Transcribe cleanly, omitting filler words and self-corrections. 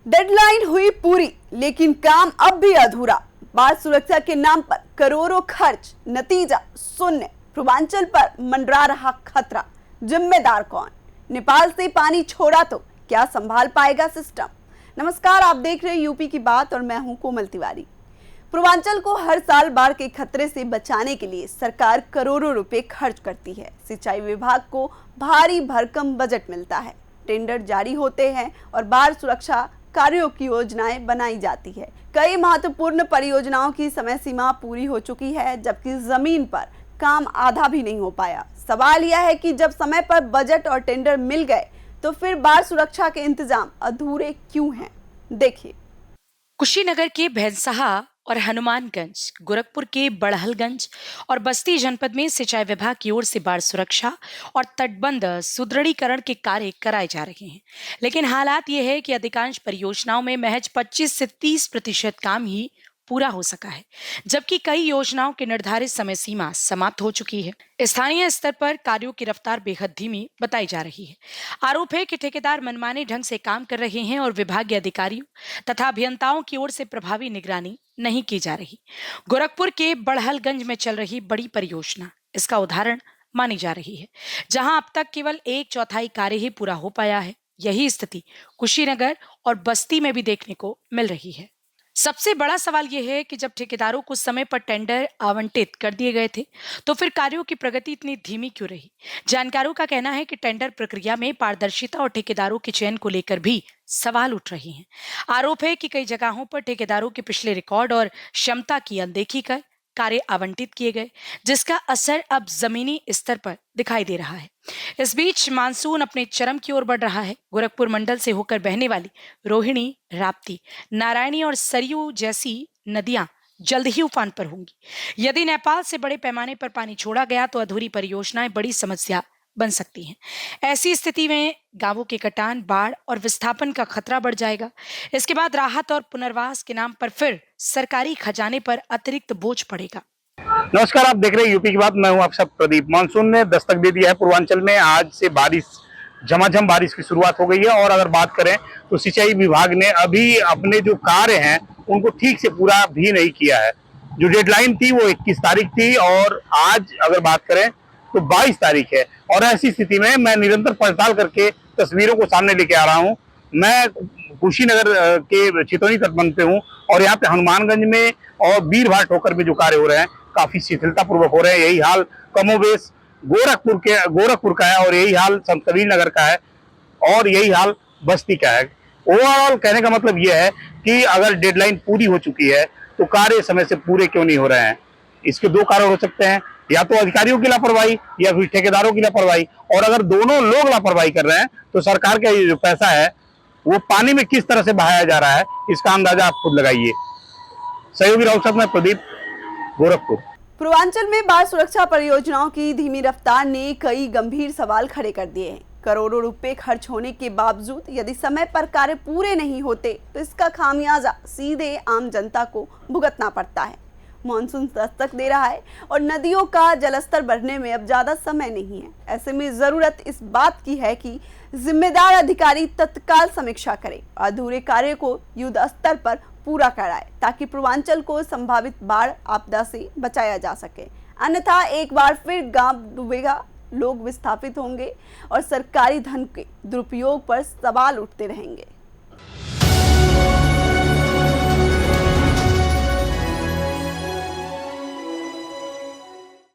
Deadline हुई पूरी, लेकिन काम अब भी अधूरा। बाढ़ सुरक्षा के नाम पर करोड़ों खर्च, नतीजा शून्य। पूर्वांचल पर मंडरा रहा खतरा, जिम्मेदार कौन? नेपाल से पानी छोड़ा तो क्या संभाल पाएगा सिस्टम? नमस्कार, आप देख रहे हैं यूपी की बात और मैं हूं कोमल तिवारी। पूर्वांचल को हर साल बाढ़ के खतरे से बचाने के लिए सरकार करोड़ों रुपए खर्च करती है। सिंचाई विभाग को भारी भरकम बजट मिलता है, टेंडर जारी होते हैं और बाढ़ सुरक्षा कार्यों की योजनाएं बनाई जाती है। कई महत्वपूर्ण परियोजनाओं की समय सीमा पूरी हो चुकी है, जबकि जमीन पर काम आधा भी नहीं हो पाया। सवाल यह है कि जब समय पर बजट और टेंडर मिल गए तो फिर बाढ़ सुरक्षा के इंतजाम अधूरे क्यों हैं? देखिए। कुशीनगर के भैंसहा और हनुमानगंज, गोरखपुर के बड़हलगंज और बस्ती जनपद में सिंचाई विभाग की ओर से बाढ़ सुरक्षा और तटबंध सुदृढ़ीकरण के कार्य कराए जा रहे हैं। लेकिन हालात ये है कि अधिकांश परियोजनाओं में महज 25 से 30% काम ही पूरा हो सका है, जबकि कई योजनाओं की निर्धारित समय सीमा समाप्त हो चुकी है। स्थानीय स्तर पर कार्यों की रफ्तार बेहद धीमी बताई जा रही है। आरोप है कि ठेकेदार मनमाने ढंग से काम कर रहे हैं और विभागीय अधिकारियों तथा अभियंताओं की ओर से प्रभावी निगरानी नहीं की जा रही। गोरखपुर के बड़हलगंज में चल रही बड़ी परियोजना इसका उदाहरण मानी जा रही है, जहां अब तक केवल 1/4 कार्य ही पूरा हो पाया है। यही स्थिति कुशीनगर और बस्ती में भी देखने को मिल रही है। सबसे बड़ा सवाल यह है कि जब ठेकेदारों को समय पर टेंडर आवंटित कर दिए गए थे, तो फिर कार्यों की प्रगति इतनी धीमी क्यों रही? जानकारों का कहना है कि टेंडर प्रक्रिया में पारदर्शिता और ठेकेदारों के चयन को लेकर भी सवाल उठ रहे हैं। आरोप है कि कई जगहों पर ठेकेदारों के पिछले रिकॉर्ड और क्षमता की अनदेखी कर कार्य आवंटित किए गए, जिसका असर अब जमीनी स्तर पर दिखाई दे रहा है। इस बीच मानसून अपने चरम की ओर बढ़ रहा है। गोरखपुर मंडल से होकर बहने वाली रोहिणी, राप्ती, नारायणी और सरयू जैसी नदियां जल्द ही उफान पर होंगी। यदि नेपाल से बड़े पैमाने पर पानी छोड़ा गया तो अधूरी परियोजनाएं बड़ी समस्या बन सकती हैं। ऐसी स्थिति में गांवों के कटान, बाढ़ और विस्थापन का खतरा बढ़ जाएगा। इसके बाद राहत और पुनर्वास के नाम पर फिर सरकारी खजाने पर अतिरिक्त बोझ पड़ेगा। नमस्कार, आप देख रहे हैं यूपी की बात। मैं हूं आप सब प्रदीप। मानसून ने दस्तक दे दिया है पूर्वांचल में। आज से बारिश, झमाझम बारिश की शुरुआत हो गई है। और अगर बात करें तो सिंचाई विभाग ने अभी अपने जो कार्य हैं उनको ठीक से पूरा भी नहीं किया है। जो डेडलाइन थी वो 21 तारीख थी और आज अगर बात करें तो 22 तारीख है। और ऐसी स्थिति में मैं निरंतर पड़ताल करके तस्वीरों को सामने लेके आ रहा हूँ। मैं कुशीनगर के चितौनी तटबंध पे हूँ और यहाँ पे हनुमानगंज में और बीरभाट ठोकर में जो कार्य हो रहे हैं काफी शिथिलता पूर्वक हो रहे हैं। यही हाल कमोबेश गोरखपुर का है और यही हाल संत कबीर नगर का है और यही हाल बस्ती का है। ओवरऑल कहने का मतलब यह है कि अगर डेडलाइन पूरी हो चुकी है तो कार्य समय से पूरे क्यों नहीं हो रहे हैं? इसके दो कारण हो सकते हैं, या तो अधिकारियों की लापरवाही या फिर ठेकेदारों की लापरवाही। और अगर दोनों लोग लापरवाही कर रहे हैं तो सरकार का ये जो पैसा है वो पानी में किस तरह से बहाया जा रहा है, इसका अंदाजा आप खुद लगाइए। सहयोगी राउत में प्रदीप, गोरखपुर। पूर्वांचल में बाढ़ सुरक्षा परियोजनाओं की धीमी रफ्तार ने कई गंभीर सवाल खड़े कर दिए हैं। करोड़ों रुपए खर्च होने के बावजूद यदि समय पर कार्य पूरे नहीं होते तो इसका खामियाजा सीधे आम जनता को भुगतना पड़ता है। मानसून दस्तक दे रहा है और नदियों का जलस्तर बढ़ने में अब ज्यादा समय नहीं है। ऐसे में जरूरत इस बात की है कि जिम्मेदार अधिकारी तत्काल समीक्षा करें, अधूरे कार्य को युद्ध स्तर पर पूरा कराए, ताकि पूर्वांचल को संभावित बाढ़ आपदा से बचाया जा सके। अन्यथा एक बार फिर गांव डूबेगा, लोग विस्थापित होंगे और सरकारी धन के दुरुपयोग पर सवाल उठते रहेंगे।